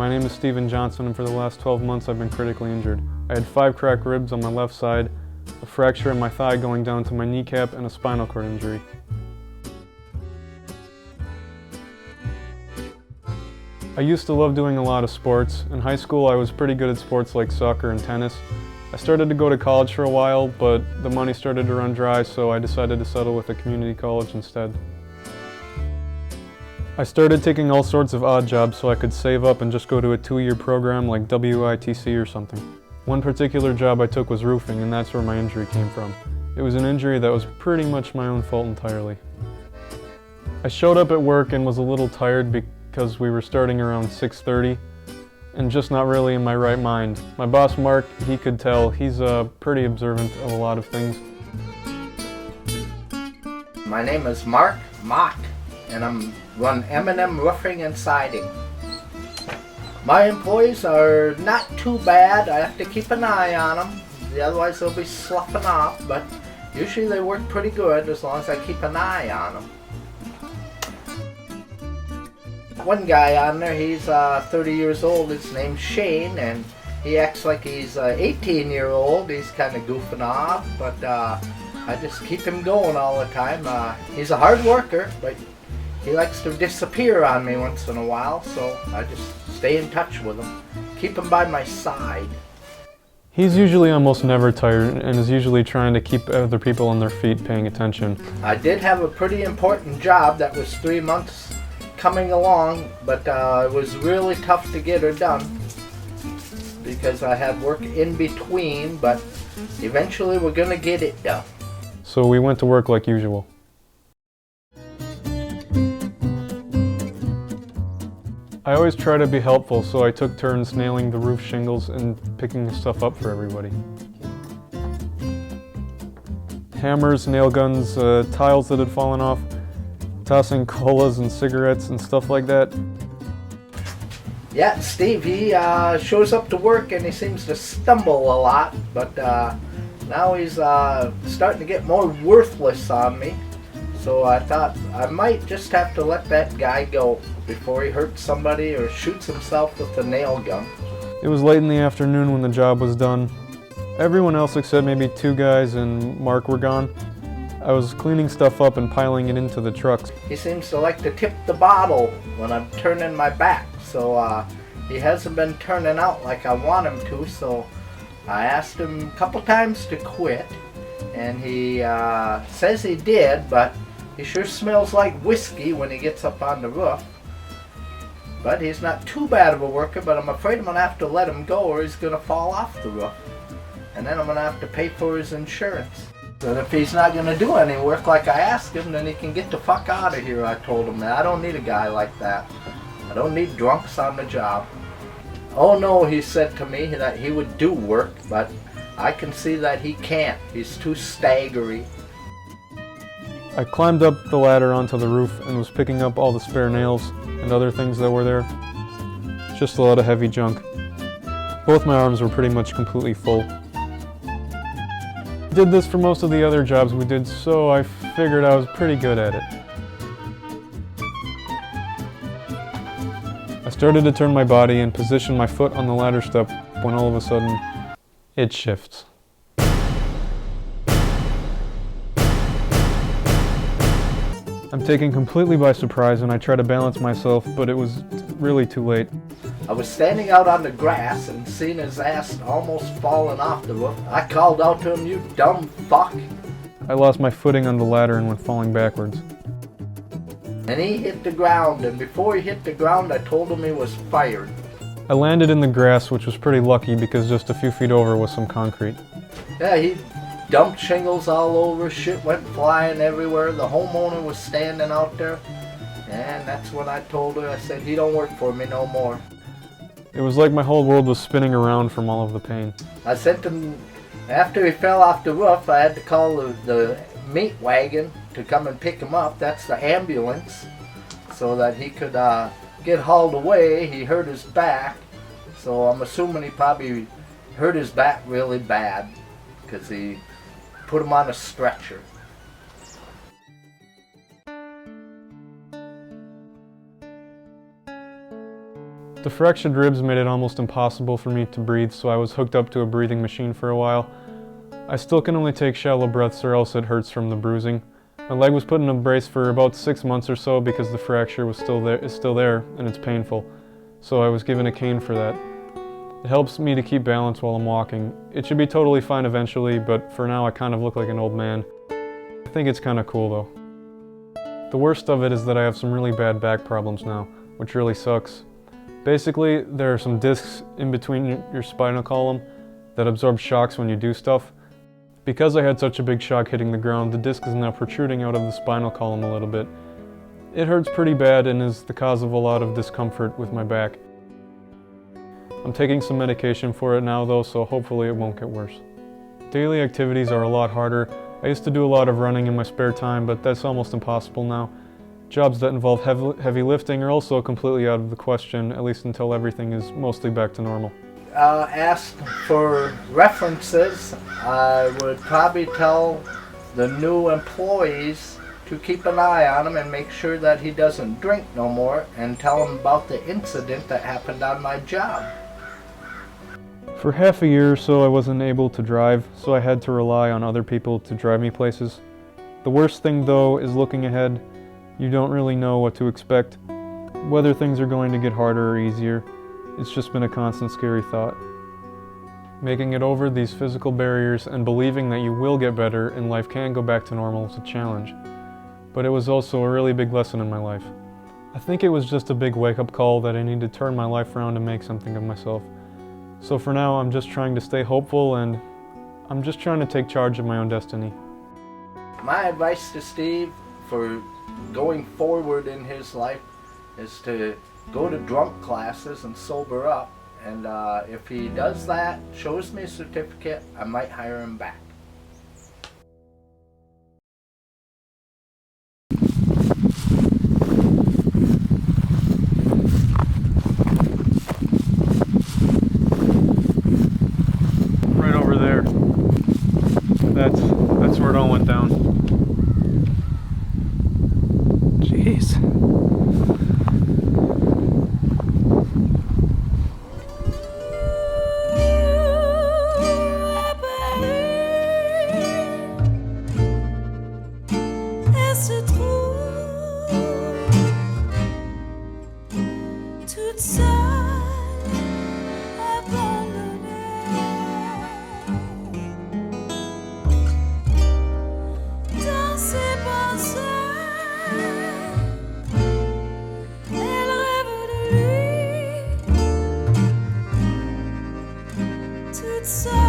my name is Steven Johnson, and for the last 12 months I've been critically injured. I had 5 cracked ribs on my left side, a fracture in my thigh going down to my kneecap, and a spinal cord injury. I used to love doing a lot of sports. In high school I was pretty good at sports like soccer and tennis. I started to go to college for a while, but the money started to run dry, so I decided to settle with a community college instead. I started taking all sorts of odd jobs so I could save up and just go to a 2-year program like WITC or something. One particular job I took was roofing, and that's where my injury came from. It was an injury that was pretty much my own fault entirely. I showed up at work and was a little tired because we were starting around 6:30 and just not really in my right mind. My boss Mark, he could tell. He's pretty observant of a lot of things. My name is Mark Mock, and I'm run M&M Roofing and Siding. My employees are not too bad. I have to keep an eye on them, otherwise they'll be sloughing off, but usually they work pretty good as long as I keep an eye on them. One guy on there, he's 30 years old, his name's Shane, and he acts like he's 18-year-old. He's kind of goofing off, but I just keep him going all the time. He's a hard worker, but he likes to disappear on me once in a while, so I just stay in touch with him, keep him by my side. He's usually almost never tired and is usually trying to keep other people on their feet paying attention. I did have a pretty important job that was 3 months coming along, but it was really tough to get her done because I had work in between, but eventually we're gonna get it done. So we went to work like usual. I always try to be helpful, so I took turns nailing the roof shingles and picking stuff up for everybody. Hammers, nail guns, tiles that had fallen off, tossing colas and cigarettes and stuff like that. Yeah, Steve, he shows up to work and he seems to stumble a lot, but now he's starting to get more worthless on me. So I thought I might just have to let that guy go before he hurts somebody or shoots himself with a nail gun. It was late in the afternoon when the job was done. Everyone else except maybe 2 guys and Mark were gone. I was cleaning stuff up and piling it into the trucks. He seems to like to tip the bottle when I'm turning my back, so he hasn't been turning out like I want him to, so I asked him a couple times to quit, and he says he did, but he sure smells like whiskey when he gets up on the roof. But he's not too bad of a worker, but I'm afraid I'm going to have to let him go or he's going to fall off the roof. And then I'm going to have to pay for his insurance. And if he's not going to do any work like I asked him, then he can get the fuck out of here, I told him that. I don't need a guy like that. I don't need drunks on the job. Oh no, he said to me that he would do work, but I can see that he can't. He's too staggery. I climbed up the ladder onto the roof and was picking up all the spare nails and other things that were there. Just a lot of heavy junk. Both my arms were pretty much completely full. I did this for most of the other jobs we did, so I figured I was pretty good at it. I started to turn my body and position my foot on the ladder step when all of a sudden, it shifts. I'm taken completely by surprise and I try to balance myself, but it was really too late. I was standing out on the grass and seeing his ass almost falling off the roof. I called out to him, "You dumb fuck." I lost my footing on the ladder and went falling backwards. And he hit the ground, and before he hit the ground I told him he was fired. I landed in the grass, which was pretty lucky because just a few feet over was some concrete. Yeah, he dumped shingles all over, shit went flying everywhere. The homeowner was standing out there, and that's when I told her, I said, "He don't work for me no more." It was like my whole world was spinning around from all of the pain. I sent him, after he fell off the roof, I had to call the meat wagon to come and pick him up. That's the ambulance, so that he could get hauled away. He hurt his back, so I'm assuming he probably hurt his back really bad because he put him on a stretcher. The fractured ribs made it almost impossible for me to breathe, so I was hooked up to a breathing machine for a while. I still can only take shallow breaths or else it hurts from the bruising. My leg was put in a brace for about 6 months or so because the fracture was still there and it's painful, so I was given a cane for that. It helps me to keep balance while I'm walking. It should be totally fine eventually, but for now I kind of look like an old man. I think it's kind of cool though. The worst of it is that I have some really bad back problems now, which really sucks. Basically, there are some discs in between your spinal column that absorb shocks when you do stuff. Because I had such a big shock hitting the ground, the disc is now protruding out of the spinal column a little bit. It hurts pretty bad and is the cause of a lot of discomfort with my back. I'm taking some medication for it now though, so hopefully it won't get worse. Daily activities are a lot harder. I used to do a lot of running in my spare time, but that's almost impossible now. Jobs that involve heavy lifting are also completely out of the question, at least until everything is mostly back to normal. Asked for references, I would probably tell the new employees to keep an eye on him and make sure that he doesn't drink no more, and tell him about the incident that happened on my job. For half a year or so I wasn't able to drive, so I had to rely on other people to drive me places. The worst thing though is looking ahead. You don't really know what to expect, whether things are going to get harder or easier. It's just been a constant scary thought. Making it over these physical barriers and believing that you will get better and life can go back to normal is a challenge. But it was also a really big lesson in my life. I think it was just a big wake-up call that I need to turn my life around and make something of myself. So for now, I'm just trying to stay hopeful and I'm just trying to take charge of my own destiny. My advice to Steve for going forward in his life is to go to drunk classes and sober up, and if he does that, shows me a certificate, I might hire him back. Right over there. That's where it all went down. Jeez. Toute seule, abandonnée, dans ses pensées, elle rêve de lui, toute seule.